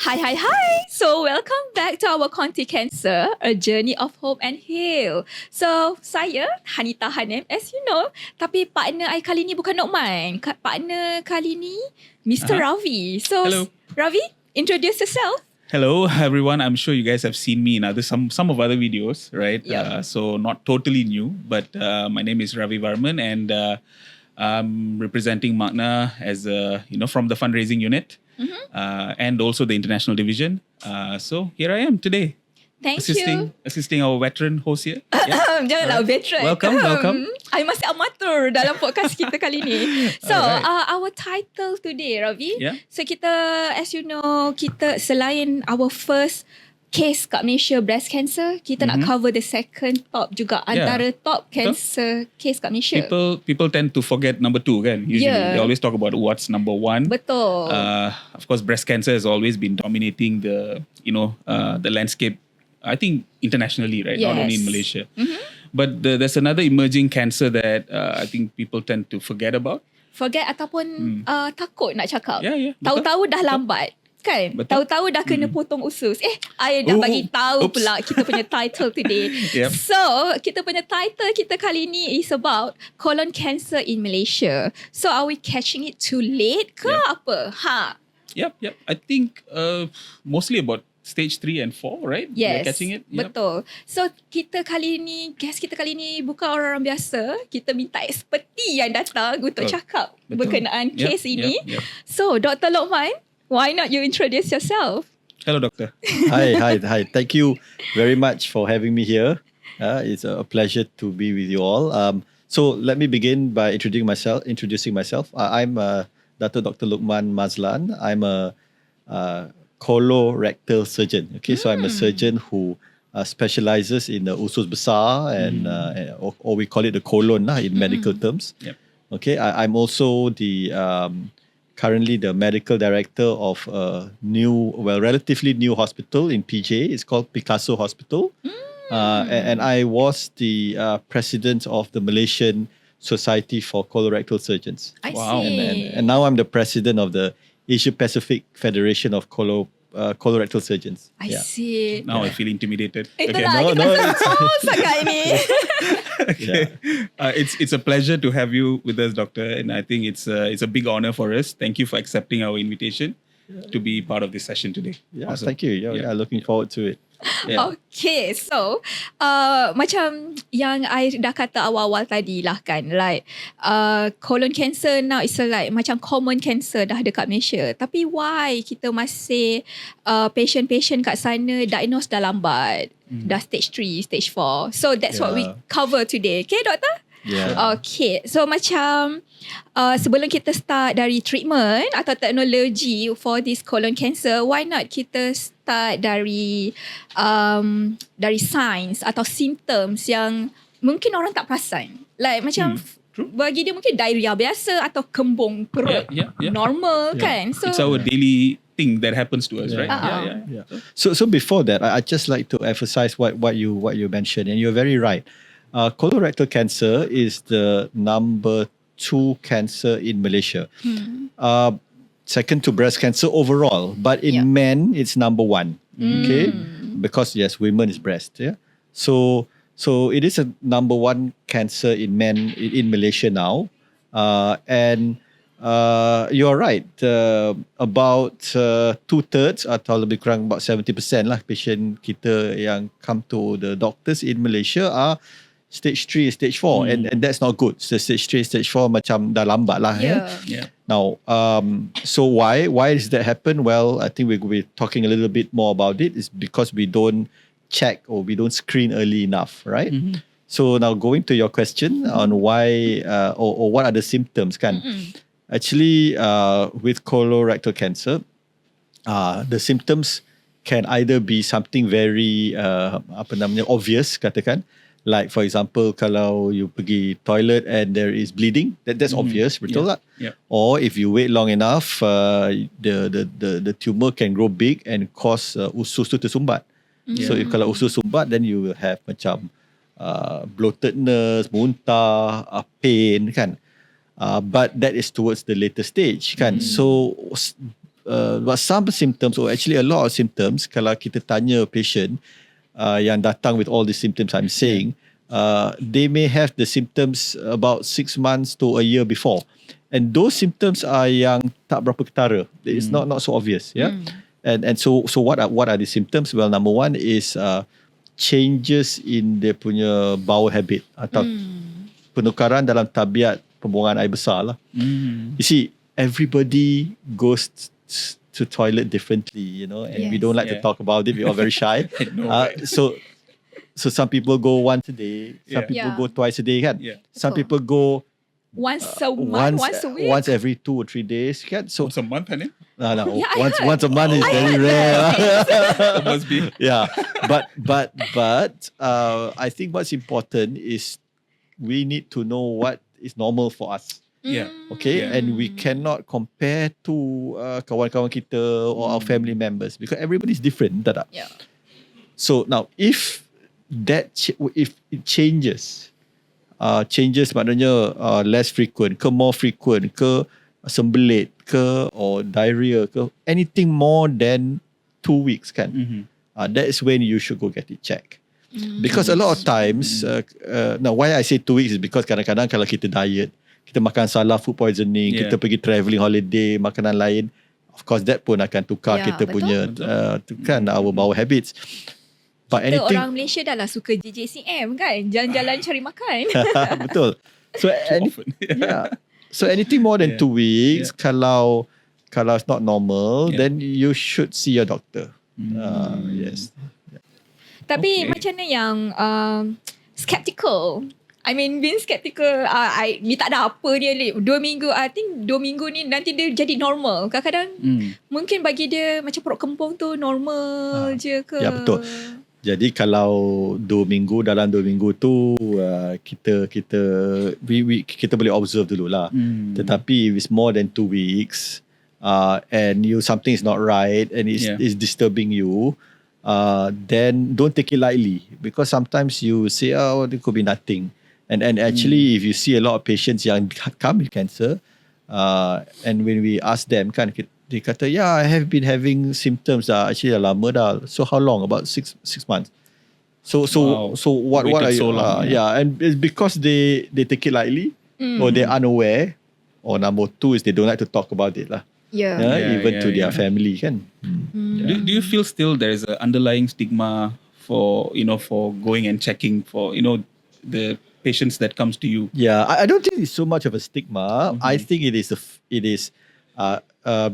Hi. So welcome back to our Konti Cancer, a journey of hope and heal. So saya Hanita Hanem, as you know, tapi partner I kali ni bukan Nokman. Partner kali ni Mr. Ravi. So Hello. Ravi, introduce yourself. Hello, everyone. I'm sure you guys have seen me in some of other videos, right? Yeah. So not totally new, but my name is Ravi Varman, and I'm representing MAKNA as from the fundraising unit, and also the international division. So here I am today, Thank you. assisting our veteran host here. Yeah. Janganlah veteran. Welcome. I masih amatur dalam podcast kita kali ni. So, Alright. our title today, Ravi. Yeah. So, kita, as you know, kita selain our first case kat Malaysia, breast cancer, kita nak cover the second top juga. Antara top cancer case kat Malaysia. People tend to forget number 2, kan? Usually. Yeah. They always talk about what's number 1. Betul. Of course, breast cancer has always been dominating the landscape, I think internationally, right? Yes. Not only in Malaysia. But there's another emerging cancer that I think people tend to forget about. Forget ataupun takut nak cakap. Yeah, betul. Tahu-tahu dah lambat. Kan? Betul. Tahu-tahu dah kena potong usus. I dah bagi tahu pula kita punya title today. Yep. So, kita punya title kita kali ni is about colon cancer in Malaysia. So, are we catching it too late ke apa? Yep. I think mostly about stage 3 and 4, right? Yes, We're catching it. Yep. betul. So, guest kita kali ni bukan orang-orang biasa. Kita minta eksperti yang datang untuk cakap berkenaan kes ini. Yep. So, Dr. Lokman, why not you introduce yourself? Hello, doctor. Hi. Thank you very much for having me here. It's a pleasure to be with you all. So let me begin by introducing myself. I'm Dato Dr. Luqman Mazlan. I'm a colorectal surgeon. Okay, so I'm a surgeon who specializes in the usus besar and or we call it the colon in medical terms. Yep. Okay, I'm also the currently the medical director of a relatively new hospital in PJ. It's called Picasso Hospital. And I was the president of the Malaysian Society for Colorectal Surgeons. I Wow. see. And now I'm the president of the Asia Pacific Federation of Colorectal Surgeons. I see. Now I feel intimidated. Itulah, No, kita semua sangat ini. Okay. It's a pleasure to have you with us, doctor, and I think it's a big honor for us. Thank you for accepting our invitation to be part of this session today. Yeah, Awesome. thank you. Yeah, looking forward to it. Yeah. Okay, so macam yang I dah kata awal-awal tadi lah kan, like colon cancer now is like macam common cancer dah dekat Malaysia. Tapi why kita masih patient-patient kat sana diagnose dah lambat, dah stage 3, stage 4. So that's what we cover today. Okay, doktor? Yeah. Okay, so macam sebelum kita start dari treatment atau teknologi for this colon cancer, why not kita start dari signs atau symptoms yang mungkin orang tak perasan. Like macam bagi dia mungkin diarrhea biasa atau kembung perut Yeah. normal kan. So It's our daily thing that happens to us, right? Yeah. So before that, I just like to emphasize what you mentioned, and you're very right. Colorectal cancer is the number 2 cancer in Malaysia. Second to breast cancer overall, but in men it's number 1. Okay, because yes, women is breast. Yeah, so it is a number 1 cancer in men in Malaysia now, and you're right. About 2/3 atau lebih kurang about 70% lah patient kita yang come to the doctors in Malaysia are stage 3, stage 4, and that's not good. So stage 3, stage 4 macam dah lambat lah. Yeah. Now, so why does that happen? Well, I think we'll be talking a little bit more about it. It's because we don't check or we don't screen early enough, right? So now going to your question on why or what are the symptoms, kan? Actually, with colorectal cancer, the symptoms can either be something very obvious, katakan. Like for example, kalau you pergi toilet and there is bleeding, that's obvious, betul tak? Yeah. Or if you wait long enough, the tumor can grow big and cause usus tu tersumbat. So if kalau usus sumbat, then you will have macam bloatedness, muntah, pain, kan? But that is towards the later stage, kan? So but some symptoms, or actually a lot of symptoms, kalau kita tanya patient yang datang with all the symptoms I'm saying, they may have the symptoms about 6 months to a year before. And those symptoms are yang tak berapa ketara. It's not so obvious. Yeah. And so what are the symptoms? Well, number one is changes in dia punya bowel habit atau penukaran dalam tabiat pembuangan air besar lah. You see, everybody goes to toilet differently, you know, and we don't like to talk about it. We are very shy. So some people go once a day, some people go twice a day, kan? Some people go once a month, once a week, once every 2 or 3 days, kan? So once a month, kan? no. Once a month is very rare. It must be. Yeah, but I think what's important is we need to know what is normal for us. Yeah. Okay, and we cannot compare to kawan-kawan kita or our family members because everybody is different. Yeah. So now, if if it changes maknanya less frequent ke more frequent ke sembelit ke or diarrhea ke anything more than 2 weeks kan, that is when you should go get it checked. Because a lot of times now why I say 2 weeks is because kadang-kadang kalau kita diet, kita makan salah, food poisoning, kita pergi travelling holiday, makanan lain, of course that pun akan tukar kita punya kan our bowel habits. But kita orang Malaysia dah lah suka JJCM kan, jalan-jalan cari makan. Betul. So so anything more than 2 weeks, kalau it's not normal, then you should see your doctor. Yes. Tapi macam mana yang skeptical? I mean, being skeptical, ni tak ada apa dia, 2 minggu, I think 2 minggu ni nanti dia jadi normal. Kadang-kadang mungkin bagi dia macam perut kempung tu normal je ke? Ya, betul. Jadi kalau 2 minggu, dalam 2 minggu tu kita boleh observe dululah. Tetapi if it's more than 2 weeks and something is not right and is disturbing you, then don't take it lightly, because sometimes you say, oh, there could be nothing. And actually, if you see a lot of patients yang come with cancer, and when we ask them, kan, they kata, I have been having symptoms actually dah lama dah. So how long? About 6 months. So what are you? So long, and it's because they take it lightly, or they're unaware, or number 2 is they don't like to talk about it lah. Even to their family, kan. Do you feel still there is an underlying stigma for going and checking for the patients that comes to you? I don't think it's so much of a stigma. I think it is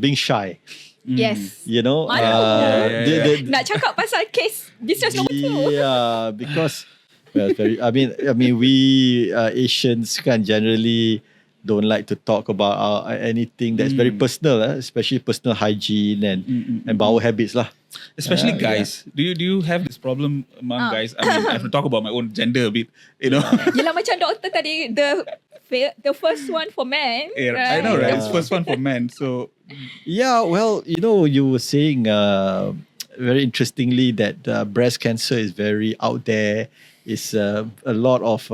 being shy. Yes. You know, nak cakap pasal case business nombor 2. Because we Asians kan generally don't like to talk about anything that's very personal, especially personal hygiene and bowel habits lah. Especially guys. Do you have this problem among guys? I mean, I have to talk about my own gender a bit, Yelah, macam doktor tadi, the first one for men. I know, right? It's first one for men. So well, you were saying very interestingly that breast cancer is very out there. It's a lot of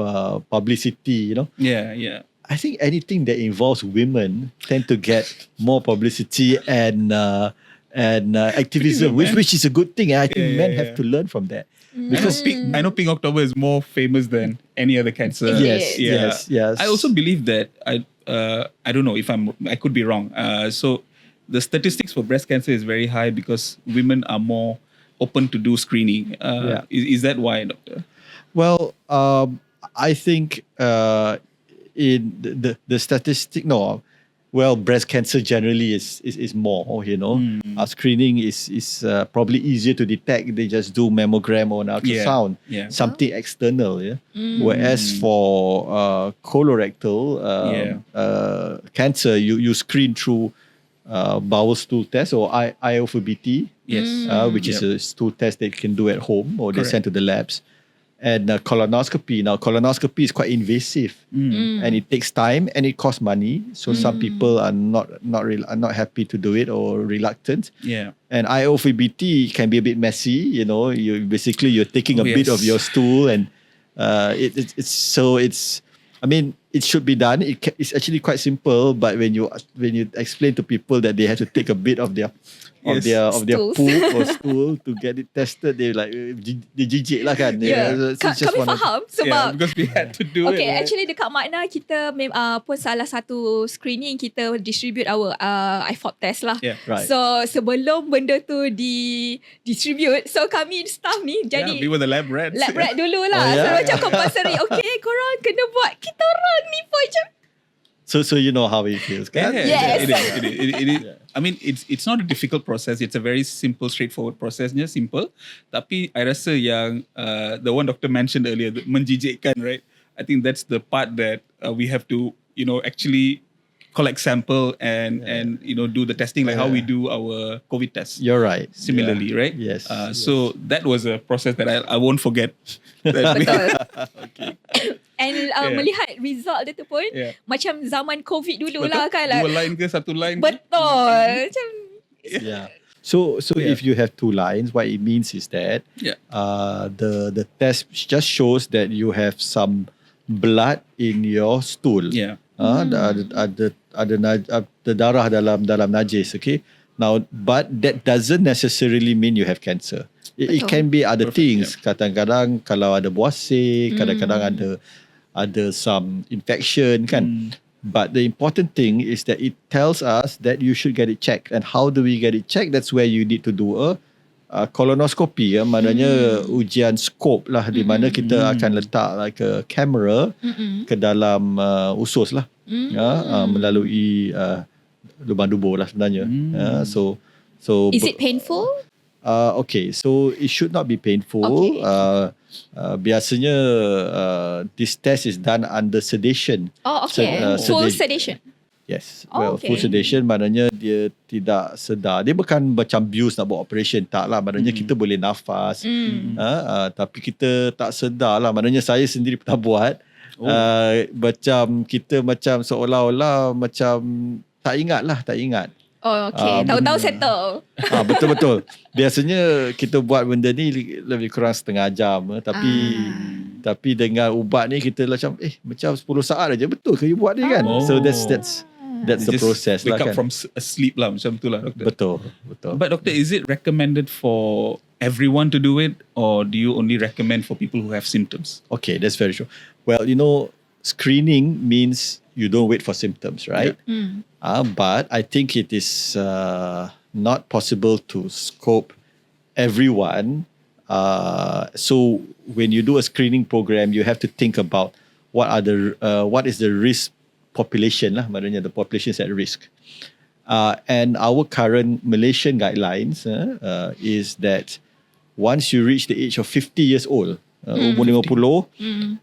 publicity, Yeah. I think anything that involves women tend to get more publicity and activism, which is a good thing. I think men have to learn from that. Because I know Pink October is more famous than any other cancer. Yes. I also believe that I don't know if I could be wrong. So the statistics for breast cancer is very high because women are more open to do screening. Is that why, doctor? Well, I think in the statistic, breast cancer generally is more, screening is probably easier to detect. They just do mammogram or an ultrasound, something external, whereas for colorectal cancer, you screen through bowel stool test or IOFBT, which is a stool test they can do at home or they send to the labs. And colonoscopy. Now, colonoscopy is quite invasive, and it takes time and it costs money. So some people are not happy to do it or reluctant. And IOFBT can be a bit messy. You're taking a bit of your stool, and it's. I mean, it should be done. It's actually quite simple, but when you explain to people that they have to take a bit of their of their Stools. poop or stool to get it tested, they like they jijik lah kan. Yeah. So it's just Kami one of- faham sebab Yeah, because we had to do it. okay, Right? actually dekat MAKNA kita pun salah satu screening kita distribute our IFOP test lah. Yeah. Right. So sebelum benda tu distribute, so kami staff ni jadi Yeah, we were the lab rats. lab rat dulu lah. Oh, yeah. So macam compulsory. Okay, korang kena buat. Kita orang ni pun macam So you know how it feels, kan? Yes. It is. I mean, it's not a difficult process. It's a very simple, straightforward processnya, simple. Tapi I rasa yang the one doctor mentioned earlier, the menjijikkan, right? I think that's the part that we have to, actually collect sample and do the testing like how we do our COVID tests. You're right. Similarly, right? Yes. So that was a process that I won't forget. That we- betul. Okay. And melihat result dia tu pun macam zaman COVID dulu lah kan. Dua line ke satu line? Betul. Macam Yeah. So if you have 2 lines, what it means is that the test just shows that you have some blood in your stool. Yeah. Ada darah dalam najis. Okay. Now, but that doesn't necessarily mean you have cancer. It Betul. can be other Perfect, things. Kadang-kadang kalau ada buasir, kadang-kadang ada some infection kan. But the important thing is that it tells us that you should get it checked. And how do we get it checked? That's where you need to do a colonoscopy. Maknanya ujian scope lah, di mana kita akan letak like a camera ke dalam usus lah. Melalui lubang dubur lah sebenarnya. So is it painful? Okay, so it should not be painful. Okay. Biasanya this test is done under sedation. Oh, okay. Full sedation. Yes. Oh, Well, okay. full sedation maknanya dia tidak sedar. Dia bukan macam bius nak buat operation, tak lah. Maknanya kita boleh nafas. Tapi kita tak sedar lah. Maknanya saya sendiri pernah buat. Macam kita macam seolah-olah macam tak ingat. Oh, okay. Tahu-tahu settle. Betul-betul. Biasanya kita buat benda ni lebih kurang setengah jam. Tapi dengan ubat ni kita macam macam 10 saat aja. Betul ke you buat ni kan? So that's the Just process wake lah up kan. from sleep lah, macam tu lah, doctor. Betul. But doctor, is it recommended for everyone to do it, or do you only recommend for people who have symptoms? Okay, that's very true. Well, screening means you don't wait for symptoms, right? But I think it is not possible to scope everyone. So when you do a screening program, you have to think about what is the risk population lah, maknanya the population is at risk. And our current Malaysian guidelines is that once you reach the age of 50 years old, umur 50,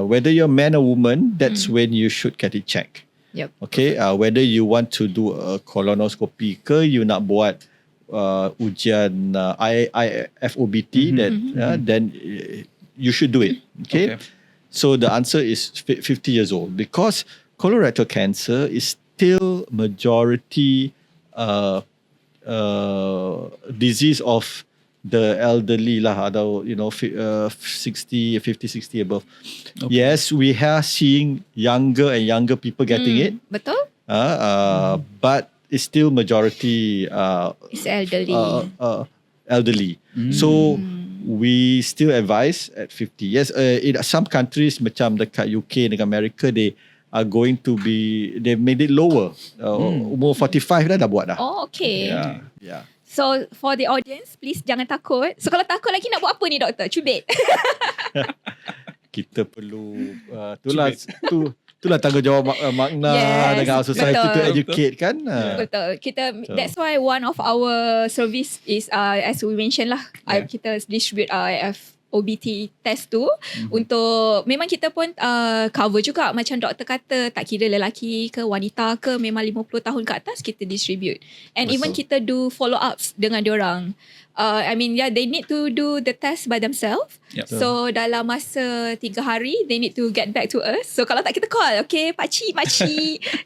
whether you're a man or woman, that's when you should get it checked. Yep. Okay, whether you want to do a colonoscopy ke, you nak buat ujian IFOBT, then you should do it. Okay? So the answer is 50 years old, because colorectal cancer is still majority disease of the elderly lah, atau 50, 60 above. Yes, we are seeing younger and younger people getting it. Betul? But it's still majority It's elderly. elderly. So we still advise at 50. Yes, in some countries macam dekat UK, dekat America, they are going to they made it lower. Umur 45 dah buat dah. Oh, okay. Yeah. So for the audience, please jangan takut. So kalau takut lagi nak buat apa ni doktor? Cubit. Kita perlu itulah tanggungjawab MAKNA dengan our society betul. to educate kan. Betul. That's why one of our service is as we mentioned lah, kita distribute OBT test tu untuk, memang kita pun cover juga macam doktor kata, tak kira lelaki ke wanita ke, memang 50 tahun ke atas kita distribute. And even kita do follow ups dengan diorang. They need to do the test by themselves. Yep. So dalam masa 3 hari they need to get back to us. So kalau tak kita call, okay, pakcik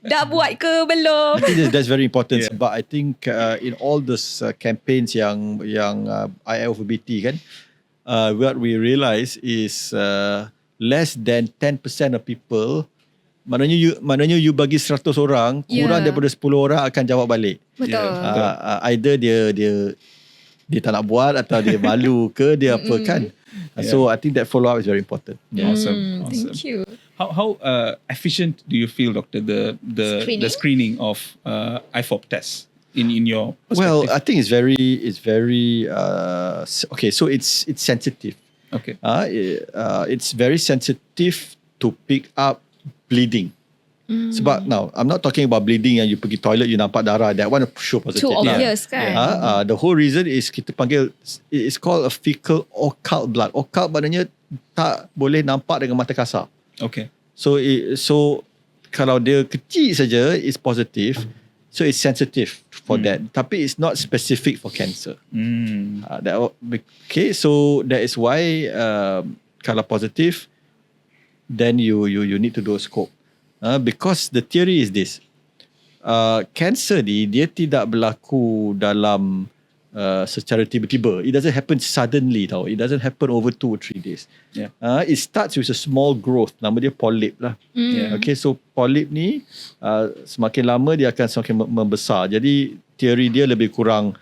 dah buat ke belum? I think that's very important. But I think in all those campaigns yang IFOBT kan, what we realize is less than 10% of people Maknanya you bagi 100 orang, kurang daripada 10 orang akan jawab balik. Betul. Either dia tak nak buat atau dia malu ke dia apa kan. So I think that follow up is very important. Awesome. Thank you. How efficient do you feel, doctor, the screening of IFOP tests in your perspective? Well, I think it's very okay. So it's sensitive. Okay. It's very sensitive to pick up bleeding. Sebab now I'm not talking about bleeding yang you pergi toilet you nampak darah, that one show positive. Too obvious kan. The whole reason is kita panggil, it's called a fecal occult blood. Occult maknanya tak boleh nampak dengan mata kasar. Okay. So kalau dia kecil saja it's positive. So it's sensitive for that. Tapi it's not specific for cancer. Okay, so that is why kalau positive, then you need to do a scope. Because the theory is this. Cancer dia tidak berlaku dalam secara tiba-tiba. It doesn't happen suddenly tau. It doesn't happen over 2 or 3 days. Yeah. It starts with a small growth. Nama dia polyp lah. Okay, so polyp ni semakin lama dia akan semakin membesar. Jadi teori dia lebih kurang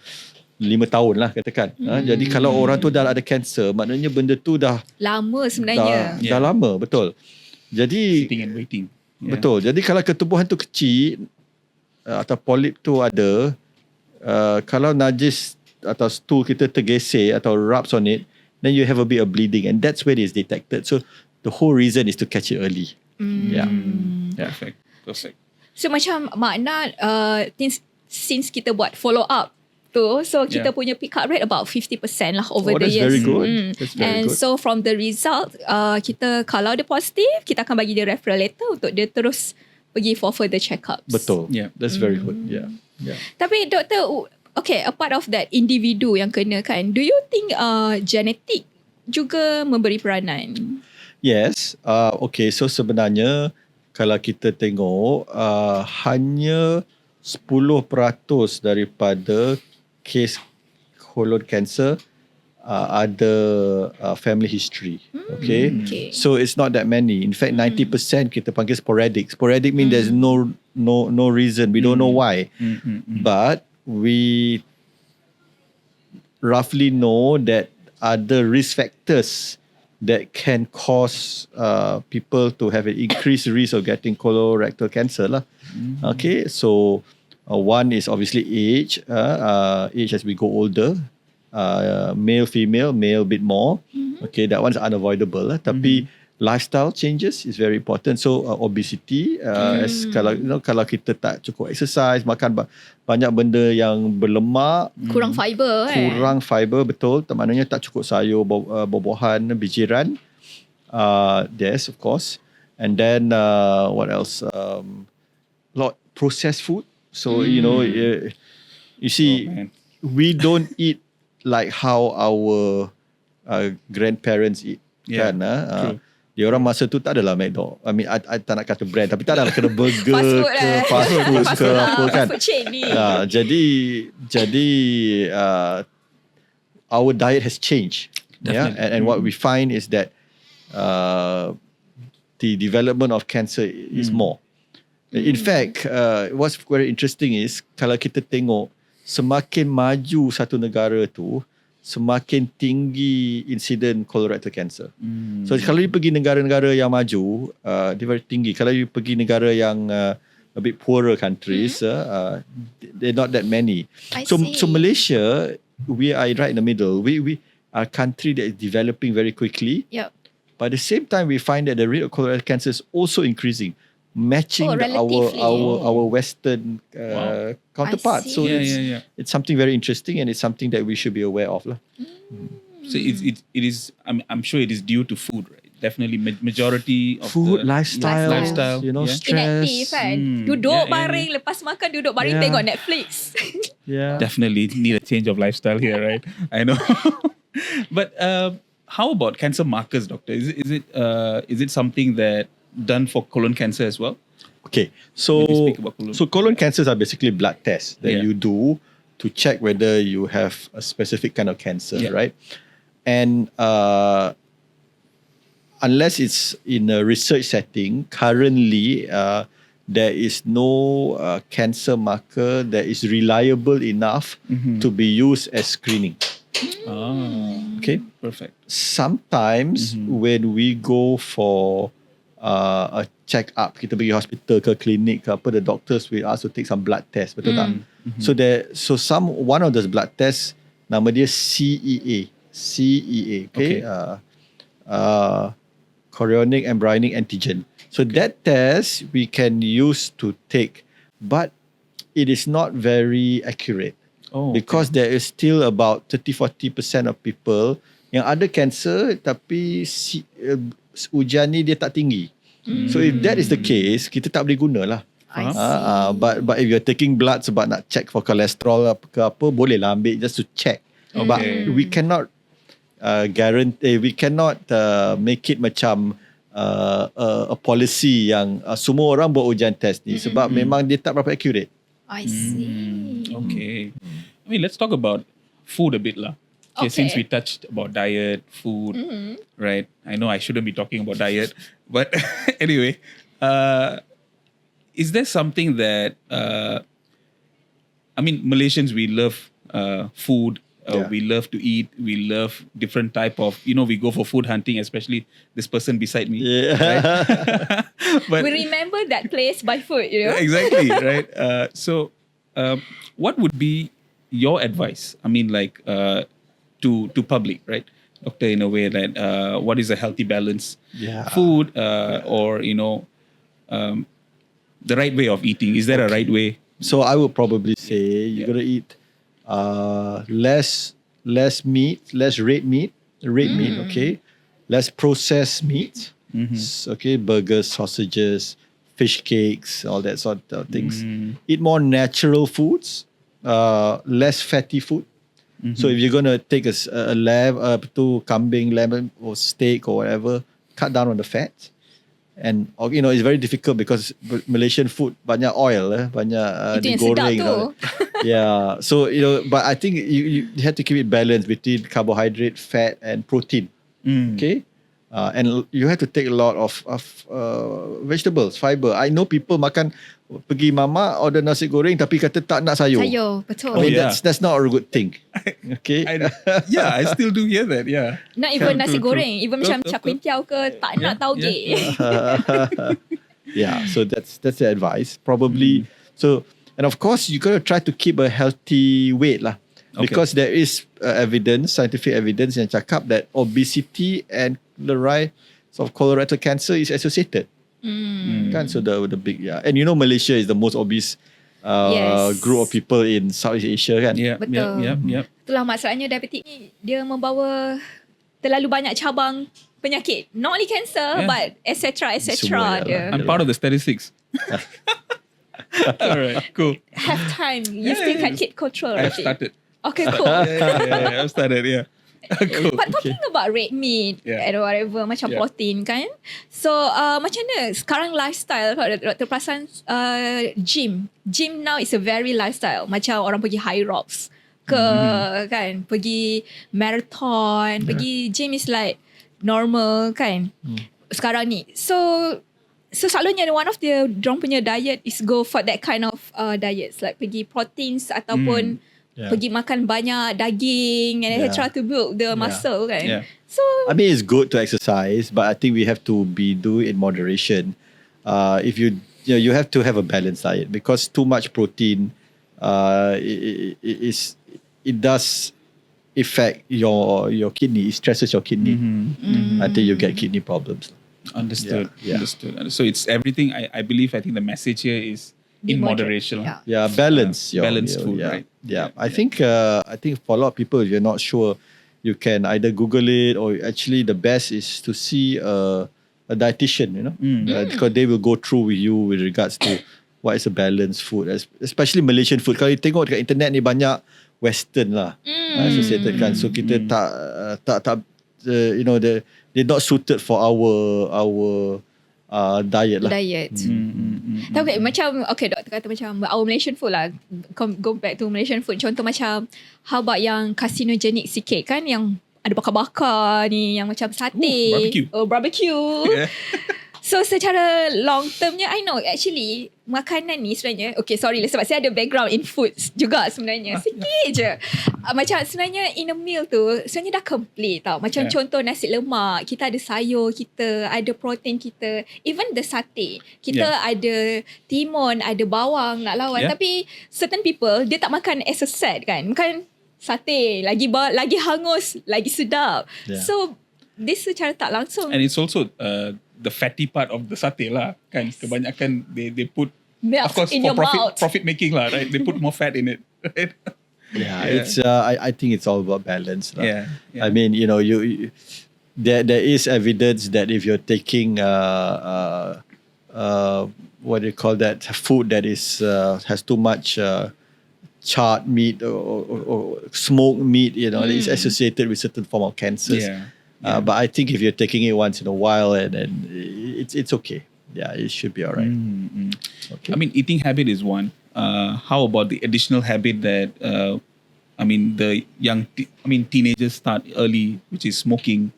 5 tahun lah katakan. Jadi kalau orang tu dah ada cancer, maknanya benda tu dah lama sebenarnya. Dah lama, betul. Jadi Sitting and waiting. Betul. Jadi kalau ketubuhan tu kecil atau polip tu ada, kalau najis atau stool kita tergeser atau rubs on it, then you have a bit of bleeding, and that's where it is detected. So the whole reason is to catch it early. Perfect. So macam makna since kita buat follow up tu, so kita punya pick up rate about 50% lah over the years. Very good. That's very good. So from the result, kita kalau dia positif, kita akan bagi dia referral letter untuk dia terus pergi for further check-ups. Betul. That's very good. Tapi doktor, okay, apart of that individu yang kena kan, do you think genetik juga memberi peranan? Yes. Okay, so sebenarnya kalau kita tengok hanya 10% daripada kes colon cancer ada family history. Okay? So it's not that many. In fact, 90% kita panggil sporadic. Sporadic means there's no reason. We don't know why. But we roughly know that other risk factors that can cause people to have an increased risk of getting colorectal cancer lah. Okay, so one is obviously age. Age as we go older. Male, female, male a bit more. Okay, that one's unavoidable lah. Tapi lifestyle changes is very important. So obesity, as kalau kita tak cukup exercise, makan banyak benda yang berlemak, kurang fiber kurang fiber, betul. Maknanya tak cukup sayur, buah-buahan, bijiran. Yes, of course. And then what else? Lot processed food. So you see, we don't eat like how our grandparents eat. Kan? Dia orang masa tu tak adalah McDonald's. I mean, I tak nak kata brand, tapi tak adalah kena burger fast food ke apa kan. Fast food chain ni. Jadi our diet has changed. And what we find is that the development of cancer is more. In fact, what's very interesting is kalau kita tengok semakin maju satu negara tu, semakin tinggi insiden colorectal cancer. So kalau you pergi negara-negara yang maju, dia very tinggi. Kalau you pergi negara yang a bit poorer countries, they're not that many. So Malaysia, we are right in the middle. We are a country that is developing very quickly. But at the same time, we find that the rate of colorectal cancer is also increasing, matching our Western counterparts. So it's something very interesting, and it's something that we should be aware of lah. So it is. I'm sure it is due to food, right? Definitely majority of food, the lifestyle, stress. Inactive kan. Duduk baring, lepas makan duduk baring tengok Netflix. Definitely need a change of lifestyle here, right? I know. But how about cancer markers, doctor? Is it something that done for colon cancer as well? Okay, so colon cancers are basically blood tests that you do to check whether you have a specific kind of cancer, right? And unless it's in a research setting, currently there is no cancer marker that is reliable enough to be used as screening. Okay. Perfect. Sometimes when we go for a check-up, kita pergi hospital ke klinik ke apa, the doctors will ask to take some blood test, betul tak? One of those blood tests, nama dia CEA, okay? Chorionic embryonic antigen. So that test we can use to take, but it is not very accurate. Because there is still about 30-40% of people yang ada cancer tapi ujian ni dia tak tinggi. So if that is the case, kita tak boleh guna lah. I see. But if you're taking blood sebab nak check for cholesterol ke apa, boleh lah ambil just to check. But we cannot guarantee, we cannot make it macam a policy yang semua orang buat ujian test ni sebab memang dia tak berapa accurate. I see. Okay. I mean, let's talk about food a bit lah. Okay, since we touched about diet, food, right? I know I shouldn't be talking about diet, but anyway, is there something that, I mean, Malaysians, we love food, we love to eat, we love different type of, we go for food hunting, especially this person beside me. Yeah. Right? But, We remember that place by food, Exactly, right? So, what would be your advice? I mean, like, to public, right? Doctor, in a way that what is a healthy balance? Food or, the right way of eating. Is there a right way? So I would probably say you gotta eat less meat, less red meat, okay? Less processed meat, okay? Burgers, sausages, fish cakes, all that sort of things. Eat more natural foods, less fatty food. So if you're gonna take a lamb, kambing, lamb or steak or whatever, cut down on the fat. And it's very difficult because Malaysian food banyak oil, banyak Itu yang digoreng. sedap tu. Yeah. So but I think you have to keep it balanced between carbohydrate, fat, and protein. Okay. And you have to take a lot of vegetables, fiber. I know people pergi mama order nasi goreng tapi kata tak nak sayur. Sayur, betul. I mean, that's not a good thing. Okay. I still do hear that. Yeah. Not even nasi True. goreng, even macam char kway teow ke tak nak tauge. Yeah. So that's the advice. Probably. So, and of course you got to try to keep a healthy weight lah. Because there is scientific evidence yang cakap that obesity and the rise of colorectal cancer is associated. Kan? So the big, and Malaysia is the most obese group of people in Southeast Asia kan? Yeah. Betul. Yeah. Itulah masalahnya diabetik ni, dia membawa terlalu banyak cabang penyakit. Not only cancer, but etc. Semua dia. I'm part of the statistics. All right, cool. Have time. You still can keep control. I've started. Okay, cool. Yeah, I've started, yeah. Cool. But talking about red meat and whatever, macam protein kan. So macam mana sekarang lifestyle, kalau Dr. perasan gym now is a very lifestyle. Macam orang pergi high rocks ke kan, pergi marathon, pergi gym is like normal kan sekarang ni. So selalunya one of the dorang punya diet is go for that kind of diets, like pergi proteins ataupun pergi makan banyak daging and etc. to build the muscle kan. So I mean, it's good to exercise, but I think we have to do it in moderation. If you have to have a balanced diet because too much protein, it does affect your kidney. It stresses your kidney. I think you get kidney problems. Understood. So it's everything. I believe. I think the message here is in moderation. Balance. Balanced food, right? Yeah. I think for a lot of people, if you're not sure, you can either Google it or actually the best is to see a dietitian, because they will go through with you with regards to what is a balanced food, especially Malaysian food. Kalau you tengok dekat internet ni banyak Western lah associated kan. So kita tak they're not suited for our diet lah. Tapi macam doktor kata macam our Malaysian food lah, go back to Malaysian food, contoh macam how about yang carcinogenic sikit kan, yang ada bakar-bakar ni yang macam sate. Barbecue. Barbecue. Yeah. So secara long termnya, I know actually makanan ni sebenarnya, okay sorry lah sebab saya ada background in food juga sebenarnya. Sikit je. Macam sebenarnya in a meal tu, sebenarnya dah complete tau. Macam contoh nasi lemak, kita ada sayur, kita ada protein kita. Even the satay, kita ada timun, ada bawang nak lawan. Tapi certain people, dia tak makan as a set kan. Makan satay, lagi hangus, lagi sedap. So, this secara tak langsung. And it's also the fatty part of the satay lah kan. Kebanyakan they put milk of course in for your mouth. profit making lah, right? They put more fat in it, right? It's I think it's all about balance lah. Yeah. I mean, you there is evidence that if you're taking what do you call that, food that is has too much charred meat or smoked meat, it's associated with certain form of cancers. But I think if you're taking it once in a while, and it's okay. Yeah, it should be all right. Okay. I mean, eating habit is one. How about the additional habit that the teenagers start early, which is smoking,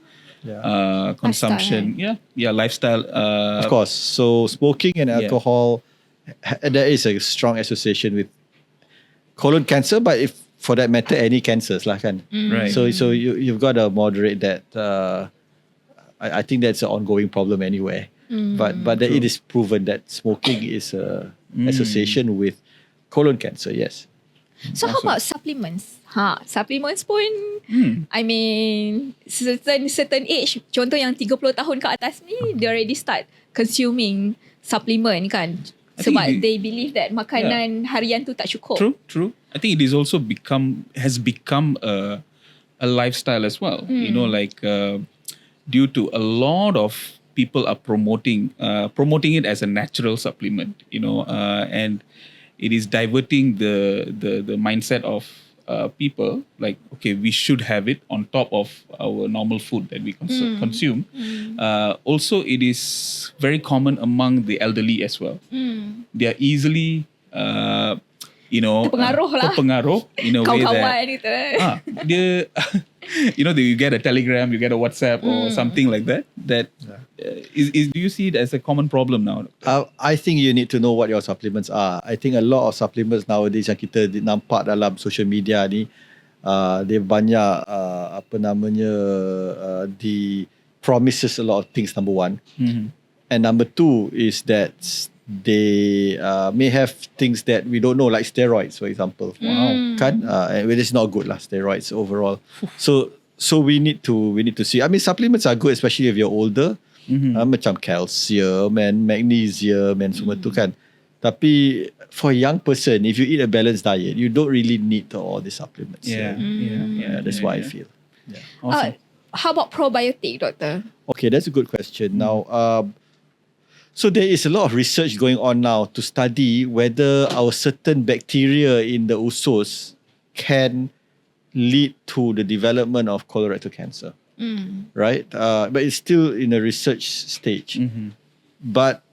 consumption, lifestyle. Of course. So smoking and alcohol, there is a strong association with colon cancer, but if for that matter, any cancers lah kan. Right. So you've got to moderate that. I think that's an ongoing problem anyway. But it is proven that smoking is a association with colon cancer. Yes. So how about supplements? Supplements pun, I mean, certain age, contoh yang 30 tahun ke atas ni, they already start consuming supplement kan. Sebab they believe that makanan harian tu tak cukup. True. I think it is also has become a lifestyle as well. Due to a lot of people are promoting it as a natural supplement, and it is diverting the mindset of people, like, okay, we should have it on top of our normal food that we consume. Also, it is very common among the elderly as well. They are easily terpengaruh in a way that you get a telegram, you get a WhatsApp or something like that. Do you see it as a common problem now? I think you need to know what your supplements are. I think a lot of supplements nowadays yang kita nampak dalam social media ni, dia banyak the promises a lot of things, number one. And number two is that they may have things that we don't know, like steroids, for example. Kan? Which is not good lah, steroids overall. So we need to see. I mean, supplements are good, especially if you're older. Macam calcium and magnesium and semua tu kan. Tapi for a young person, if you eat a balanced diet, you don't really need all these supplements. That's what I feel. Awesome. How about probiotic, doctor? Okay, that's a good question. Now, so there is a lot of research going on now to study whether our certain bacteria in the usus can lead to the development of colorectal cancer. Right? But it's still in a research stage. But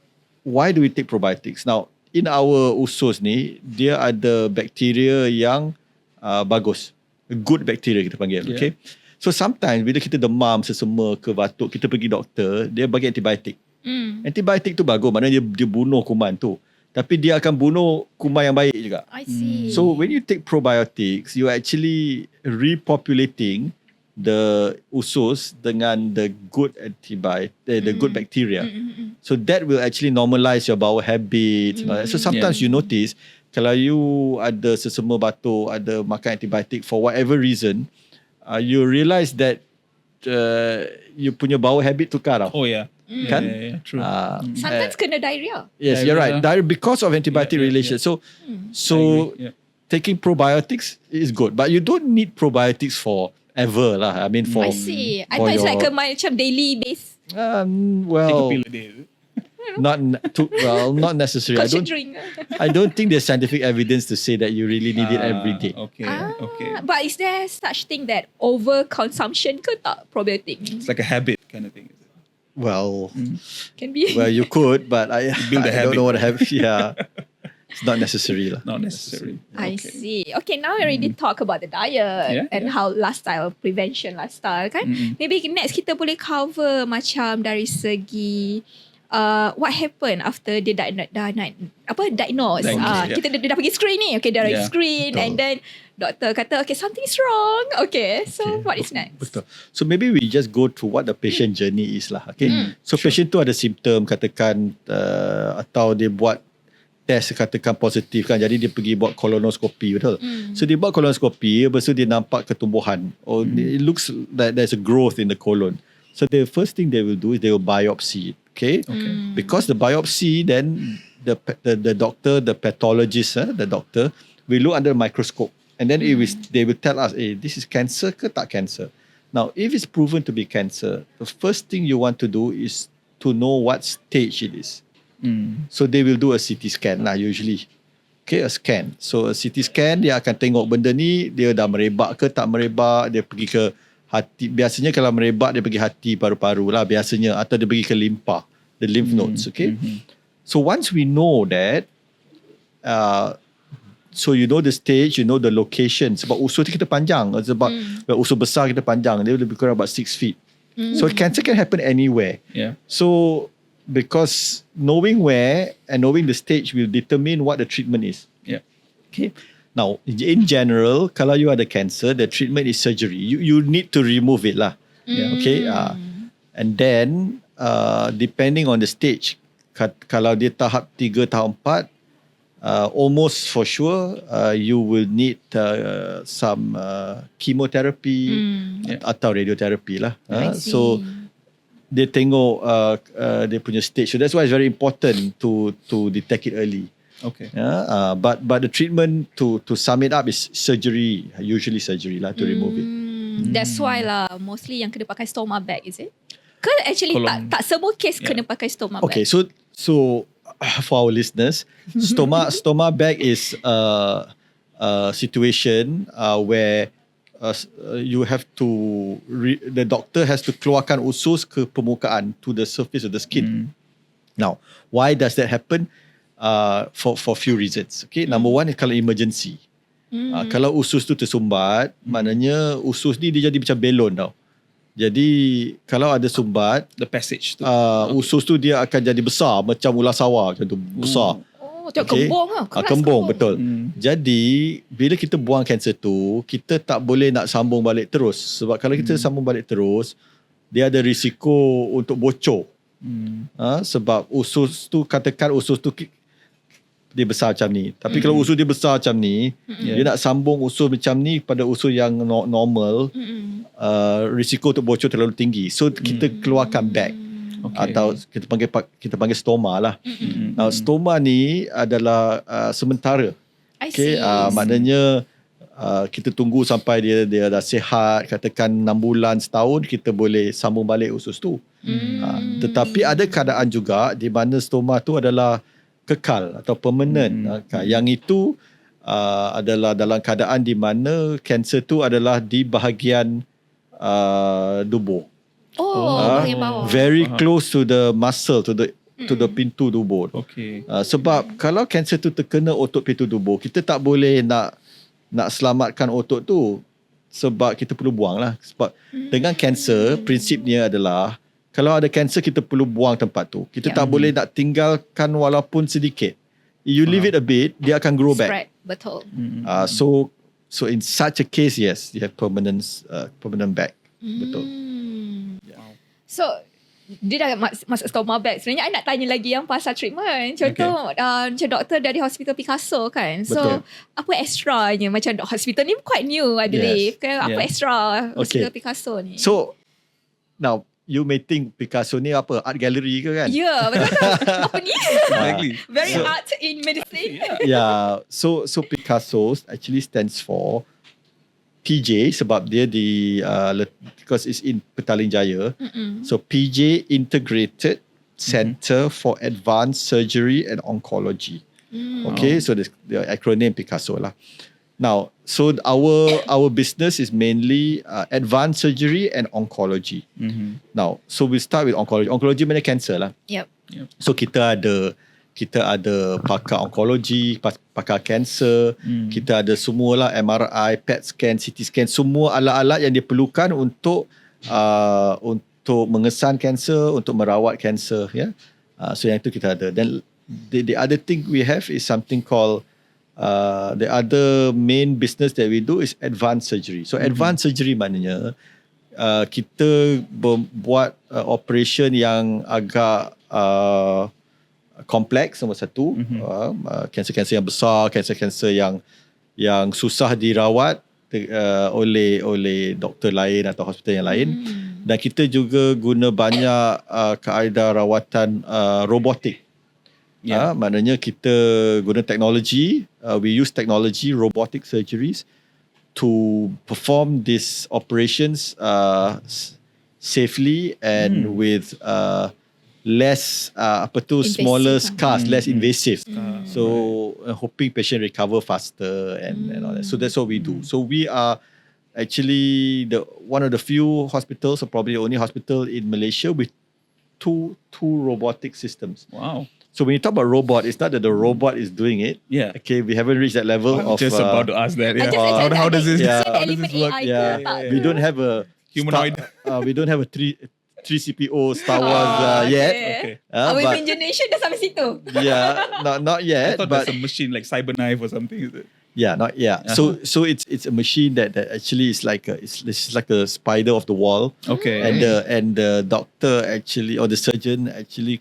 why do we take probiotics? Now, in our usus ni, dia ada bacteria yang bagus. Good bacteria kita panggil. Okay? So sometimes bila kita demam, sesama ke batuk, kita pergi doktor, dia bagi antibiotik. Antibiotik tu bagus, maknanya dia bunuh kuman tu. Tapi dia akan bunuh kuman yang baik juga. I see. So when you take probiotics, you actually repopulating the usus dengan the good the good bacteria. So that will actually normalize your bowel habits. So sometimes you notice, kalau you ada sesama batuk, ada makan antibiotik for whatever reason, you realize that you punya bowel habit tukar tau. Oh yeah. Kan? Yeah, true. Sometimes kena diarrhea. Yes, you're right. Because of antibiotic relation. So taking probiotics is good, but you don't need probiotics for ever lah. I mean, for I see. I thought it's like a macam daily base. Take a well, pill a day. not necessarily. I don't think there's scientific evidence to say that you really need it every day. Okay. But is there such thing that overconsumption ke tak probiotic? It's like a habit kind of thing. Is it? Well, Can be. you could, but I Build a don't habit. know what a habit. Yeah. It's not necessary lah. Not necessary. I see. Okay, now we already talk about the diet and how lifestyle, prevention lifestyle kan. Maybe next kita boleh cover macam dari segi what happened after dia diagnose. Kita dah pergi screen ni. Okay, dah screen and then doktor kata okay, something's wrong. Okay, so what is next? Betul. So maybe we just go through what the patient journey is lah. Okay. So patient tu ada simptom katakan atau dia buat test katakan positif kan, jadi dia pergi buat colonoscopy, betul? So dia buat colonoscopy, lepas tu dia nampak ketumbuhan. It looks like there's a growth in the colon. So the first thing they will do is they will biopsy it. Okay. Because the biopsy, then the doctor, the pathologist, the doctor will look under the microscope, and then they will tell us, hey, this is cancer ke tak cancer. Now, if it's proven to be cancer, the first thing you want to do is to know what stage it is. So they will do a CT scan lah usually. Okay, a scan. So a CT scan, dia akan tengok benda ni, dia dah merebak ke tak merebak, dia pergi ke hati. Biasanya kalau merebak, dia pergi hati, paru-paru lah biasanya. Atau dia pergi ke limpa, the lymph nodes. Okay. So once we know that, so you know the stage, you know the location. Sebab usus kita panjang. Sebab usus besar kita panjang. Dia lebih kurang about 6 feet. So cancer can happen anywhere. So because knowing where and knowing the stage will determine what the treatment is. Okay. Now, in general, kalau you ada cancer, the treatment is surgery. You need to remove it lah. Okay. And then, depending on the stage, kalau dia tahap 3, tahap 4, almost for sure, you will need some chemotherapy atau radiotherapy lah. So, dia tengok dia punya stage. So that's why it's very important to detect it early. Okay. But the treatment to sum it up is surgery, usually surgery lah to remove it. That's why lah mostly yang kena pakai stoma bag, is it? Ke actually tak semua case kena pakai stoma bag. Okay, so for our listeners, stoma bag is a situation where you have to the doctor has to keluarkan usus ke permukaan to the surface of the skin. Now, why does that happen? For few reasons. Okay, number one is kalau emergency. Kalau usus tu tersumbat, maknanya usus ni dia jadi macam belon tau. Jadi kalau ada sumbat, the passage tu, usus tu dia akan jadi besar macam ular sawar macam tu, besar. Kembung lah. Kembung, betul. Jadi, bila kita buang kanser tu, kita tak boleh nak sambung balik terus. Sebab kalau kita sambung balik terus, dia ada risiko untuk bocor. Sebab usus tu, katakan usus tu dia besar macam ni. Tapi kalau usus dia besar macam ni, dia nak sambung usus macam ni pada usus yang normal, risiko untuk bocor terlalu tinggi. So, kita keluarkan bag. Atau kita panggil stoma lah. Now, stoma ni adalah sementara. Okay, maknanya kita tunggu sampai dia dah sihat, katakan 6 bulan, setahun, kita boleh sambung balik usus tu. Tetapi ada keadaan juga di mana stoma tu adalah kekal atau permanent. Yang itu adalah dalam keadaan di mana kanser tu adalah di bahagian dubur. Bahagian bawah. Very close to the muscle, to the pintu dubur. Okay. Sebab kalau kanser tu terkena otot pintu dubur, kita tak boleh nak selamatkan otot tu, sebab kita perlu buang lah. Sebab dengan kanser, prinsipnya adalah kalau ada kanser, kita perlu buang tempat tu. Kita tak boleh nak tinggalkan walaupun sedikit. You leave it a bit, dia akan grow back. Spread, betul. So in such a case, yes, you have permanent back. Betul. So, dia dah masuk stoma bag. Sebenarnya I nak tanya lagi yang pasal treatment. Contoh, macam doktor dari Hospital Picasso kan. So, betul. Apa extranya? Macam hospital ni quite new, I believe. Kan? Apa extra Hospital Picasso ni? So, now, you may think Picasso ni apa? Art gallery ke kan? Ya, betul. Apa ni? Exactly. Very art in medicine. Yeah. So Picasso actually stands for PJ, sebab dia because it's in Petaling Jaya. So PJ Integrated Center for Advanced Surgery and Oncology. Okay, so the acronym Picasso lah. Now, so our business is mainly advanced surgery and oncology. Now, so we start with oncology. Oncology mana cancer lah. Yep. So kita ada kita ada pakar onkologi, pakar kanser, kita ada semualah MRI, PET scan, CT scan, semua alat-alat yang diperlukan untuk mengesan kanser, untuk merawat kanser, ya. So yang itu kita ada. Dan the other thing we have is something called the other main business that we do is advanced surgery. So advanced surgery maknanya kita buat operation yang agak kompleks, nombor satu. Kanser-kanser yang besar, kanser-kanser yang susah dirawat oleh doktor lain atau hospital yang lain. Dan kita juga guna banyak kaedah rawatan robotik. Maknanya kita guna teknologi, we use technology, robotic surgeries to perform these operations safely and with less smaller scars, less invasive. So hoping patient recover faster and all that. So that's what we do. So we are actually one of the few hospitals, or probably the only hospital in Malaysia with two robotic systems. Wow. So when you talk about robot, it's not that the robot is doing it. Yeah. Okay, we haven't reached that level I'm of. just about to ask that. Yeah. How does this? Yeah. How does this work? We don't have a Humanoid. we don't have a 3CPO Star Wars yet. Okay. Our imagination dah sampai situ. Yeah, not I yet. thought but that's a machine like cyberknife or something. Is it? yeah, not yeah. So it's a machine that actually is like it's like a spider of the wall. Okay. And the doctor actually, or the surgeon actually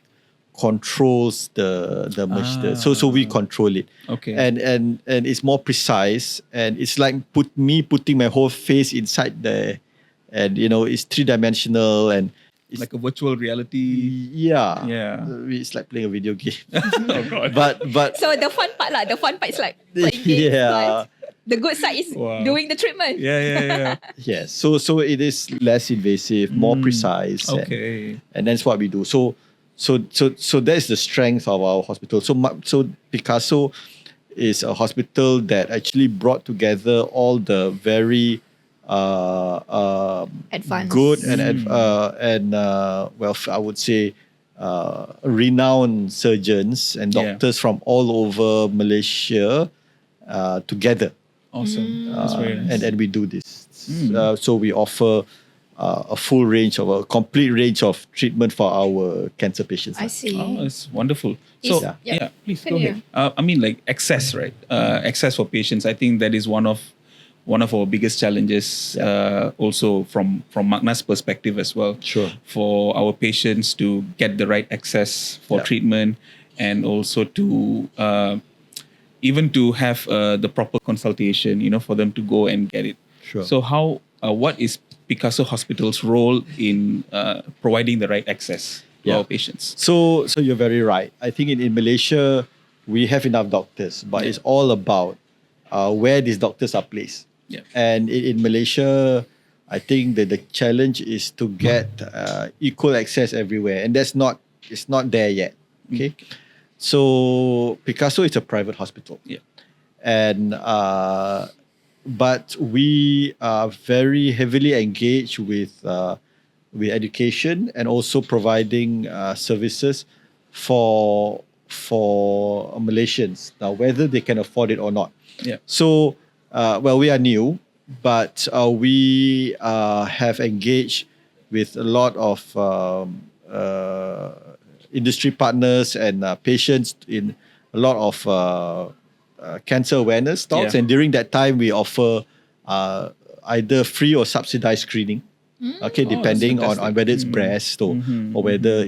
controls the machine. So we control it. Okay. And it's more precise, and it's like putting my whole face inside there, and it's 3-dimensional, and it's like a virtual reality. Yeah. It's like playing a video game. Oh God. But So the fun part is like playing games. Yeah. But the good side is doing the treatment. Yeah. yes. So it is less invasive, more precise. Okay. And that's what we do. So that's the strength of our hospital. So Picasso is a hospital that actually brought together all the very Advanced. good and I would say renowned surgeons and doctors from all over Malaysia together. Awesome. That's very nice. And we do this. So we offer a complete range of treatment for our cancer patients. I see. Oh, it's wonderful. So please go Continue. ahead. I mean, like access, right? Access for patients. I think that is one of our biggest challenges. Also from MAKNA's perspective as well. Sure. For our patients to get the right access for treatment, and also to even to have the proper consultation, for them to go and get it. Sure. So what is Picasso Hospital's role in providing the right access to our patients? So you're very right. I think in Malaysia, we have enough doctors, but it's all about where these doctors are placed. Yeah. And in Malaysia, I think that the challenge is to get equal access everywhere, and it's not there yet. Okay. So Picasso is a private hospital. Yeah. And but we are very heavily engaged with education, and also providing services for Malaysians, now whether they can afford it or not. Yeah. So we are new, but we have engaged with a lot of industry partners and patients in a lot of cancer awareness talks. And during that time, we offer either free or subsidized screening. Okay, depending on whether it's breast or whether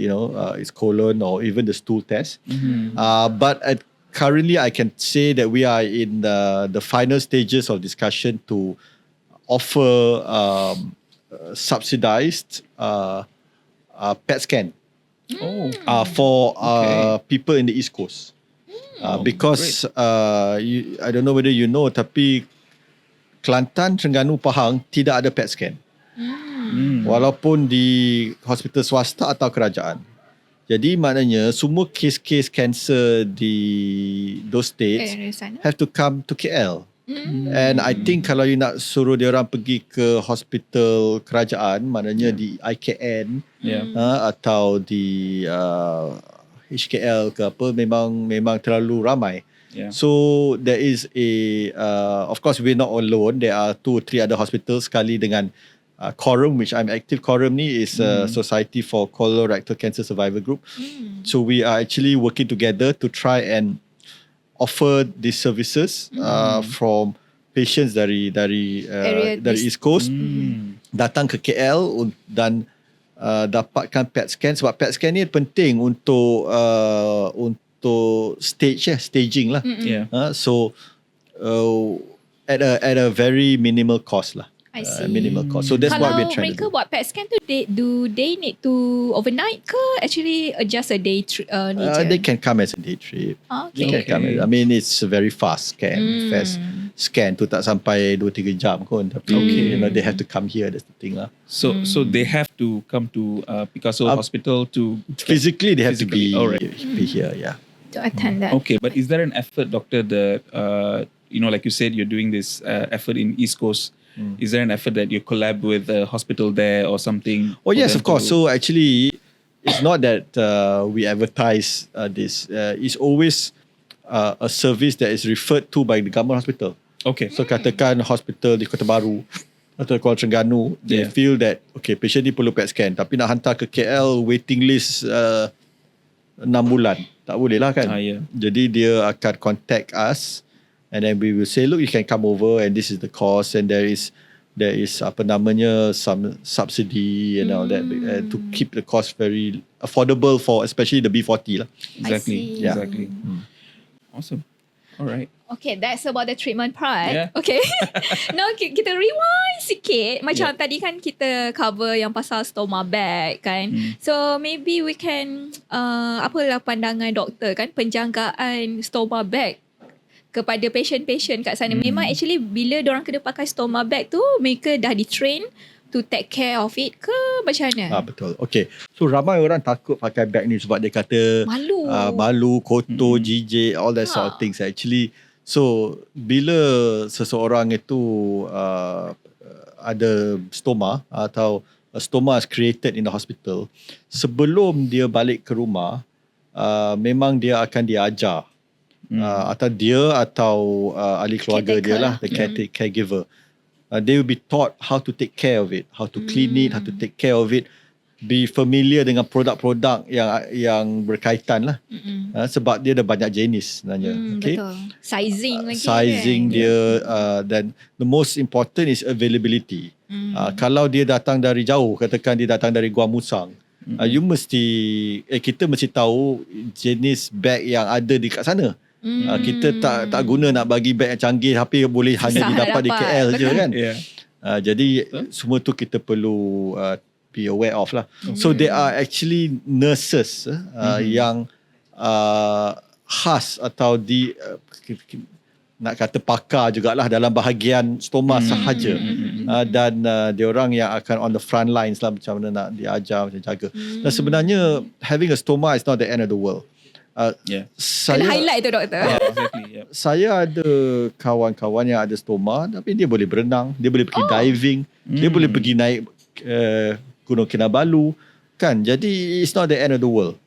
it's colon or even the stool test. But currently, I can say that we are in the final stages of discussion to offer subsidized PET scan for people in the East Coast. Because I don't know whether you know, tapi Kelantan, Terengganu, Pahang tidak ada PET scan. Walaupun di hospital swasta atau kerajaan. Jadi maknanya semua kes-kes cancer di those states have to come to KL. And I think kalau you nak suruh dia orang pergi ke hospital kerajaan, maknanya di IKN atau di HKL ke apa memang terlalu ramai. Yeah. So there is of course we're not alone. There are 2 or 3 other hospitals sekali dengan Quorum, which I'm active. Quorum ni is Society for Colorectal Cancer Survivor Group. So we are actually working together to try and offer these services from patients dari East Coast datang ke KL dan dapatkan PET scan, sebab PET scan ni penting untuk staging lah. So at a very minimal cost lah. I see. Minimal cost. So that's what we're Kalau trying mereka to do. buat PET scan tu, do they need to overnight ke actually just a day trip? They can come as a day trip. Okay. They can come. I mean, it's a very fast scan. Fast scan tu tak sampai 2-3 jam pun. Tapi they have to come here. That's the thing lah. So they have to come to Picasso Hospital to physically they have to be here. Yeah. To attend that. Okay, but is there an effort, doctor, that like you said, you're doing this effort in East Coast? Is there an effort that you collab with a hospital there or something? Oh yes, of course. So actually, it's not that we advertise this. It's always a service that is referred to by the government hospital. Okay. So katakan hospital di Kota Baru atau Kuala Terengganu, they feel that patient ni perlu PET scan, tapi nak hantar ke KL waiting list 6 bulan. Tak boleh lah kan. Jadi dia akan contact us. And then we will say, look, you can come over and this is the cost, and there is apa namanya some subsidy and all that to keep the cost very affordable for especially the B40 lah. Exactly. Exactly. Awesome. All right. Okay, that's about the treatment part. Yeah. Okay. Now kita rewind sikit. Macam tadi kan kita cover yang pasal stoma bag kan. So maybe we can apalah pandangan doktor kan, penjagaan stoma bag kepada patient-patient kat sana. Memang actually bila diorang kena pakai stoma bag tu, mereka dah di-train to take care of it ke macam mana? Betul. Okay. So ramai orang takut pakai bag ni sebab dia kata malu, kotor, jijik, all that sort of things actually. So bila seseorang itu ada stoma atau a stoma is created in the hospital, sebelum dia balik ke rumah, memang dia akan diajar atau dia atau ahli keluarga dia lah, the caregiver. They will be taught how to take care of it, how to clean it, how to take care of it, be familiar dengan produk-produk yang berkaitan lah. Sebab dia ada banyak jenis sebenarnya. Betul. Sizing lagi Sizing kan? dia dan the most important is availability. Kalau dia datang dari jauh, katakan dia datang dari Gua Musang, kita mesti tahu jenis bag yang ada di kat sana. Kita tak guna nak bagi beg yang canggih tapi boleh hanya didapat di KL je kan. Jadi semua tu kita perlu be aware of lah. So there are actually nurses yang khas atau nak kata pakar jugalah dalam bahagian stoma sahaja. Dan diorang yang akan on the front lines lah, macam mana nak diajar, macam jaga. Dan sebenarnya having a stoma is not the end of the world. Kena highlight tu doktor. Exactly. Saya ada kawan-kawan yang ada stoma tapi dia boleh berenang, dia boleh pergi diving, dia boleh pergi naik Gunung Kinabalu kan. Jadi it's not the end of the world.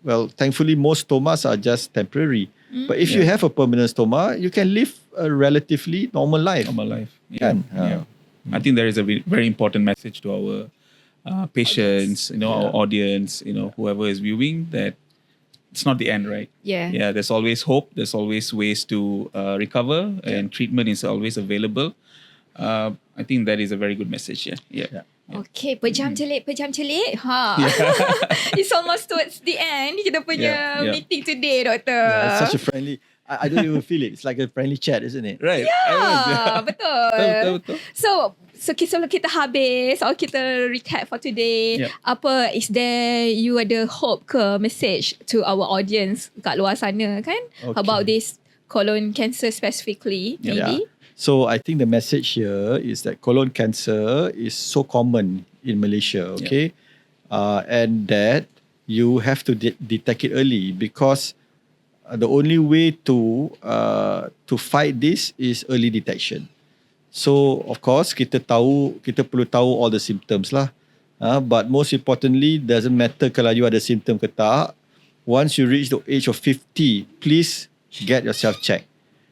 Well, thankfully most stomas are just temporary. But if you have a permanent stoma, you can live a relatively normal life. Kan? I think there is a very important message to our patients, our audience, whoever is viewing, that it's not the end, right? Yeah. There's always hope. There's always ways to recover, and treatment is always available. I think that is a very good message. Yeah. Okay, pejam celik. It's almost towards the end kita punya meeting today, doktor. It's such a friendly. I don't even feel it. It's like a friendly chat, isn't it? Right. Betul. Betul. So sebelum kita habis atau kita recap for today, apa is there you ada hope ke message to our audience kat luar sana kan about this colon cancer specifically maybe? So I think the message here is that colon cancer is so common in Malaysia, and that you have to detect it early, because the only way to fight this is early detection. So of course kita perlu tahu all the symptoms lah. But most importantly, doesn't matter kalau you ada symptom ke tak. Once you reach the age of 50, please get yourself checked.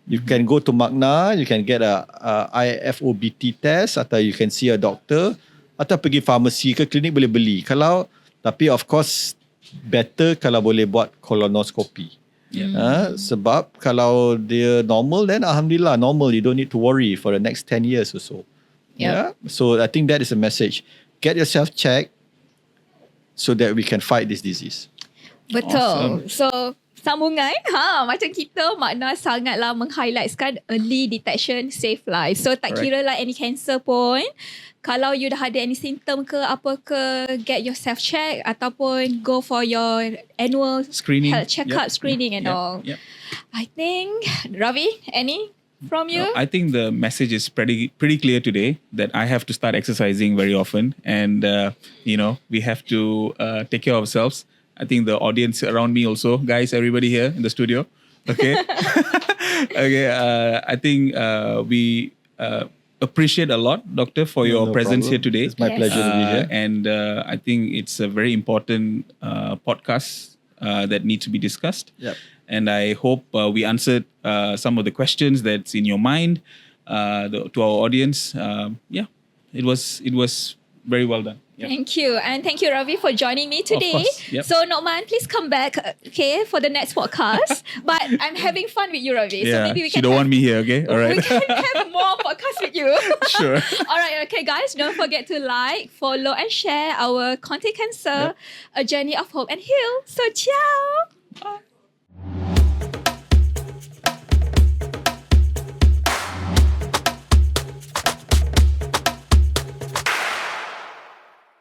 You can go to MAKNA, you can get a IFOBT test, atau you can see a doctor, atau pergi pharmacy ke klinik boleh beli. Tapi of course better kalau boleh buat colonoscopy. Sebab kalau dia normal, then alhamdulillah normal, you don't need to worry for the next 10 years or so. So I think that is a message. Get yourself checked so that we can fight this disease. Betul. Awesome. So sambungan macam kita MAKNA sangatlah meng-highlightkan early detection save life. So tak kira lah any cancer pun, kalau you dah ada any symptom ke apa ke, get yourself check ataupun go for your annual screening, health checkup, screening and all. I think Ravi, any from you? I think the message is pretty clear today that I have to start exercising very often, and we have to take care of ourselves. I think the audience around me also, guys, everybody here in the studio, okay. I think we appreciate a lot, Doctor, for your presence here today. It's my pleasure to be here. And I think it's a very important podcast that needs to be discussed. And I hope we answered some of the questions that's in your mind to our audience. It was very well done. Thank you. And thank you, Ravi, for joining me today. Of course. So, Nokman, please come back, okay, for the next podcast. But I'm having fun with you, Ravi. So maybe we can you don't want me here, okay? All right. We can have more podcasts with you. Sure. All right, okay, guys. Don't forget to like, follow, and share our Konti Cancer, a journey of hope and heal. So, ciao.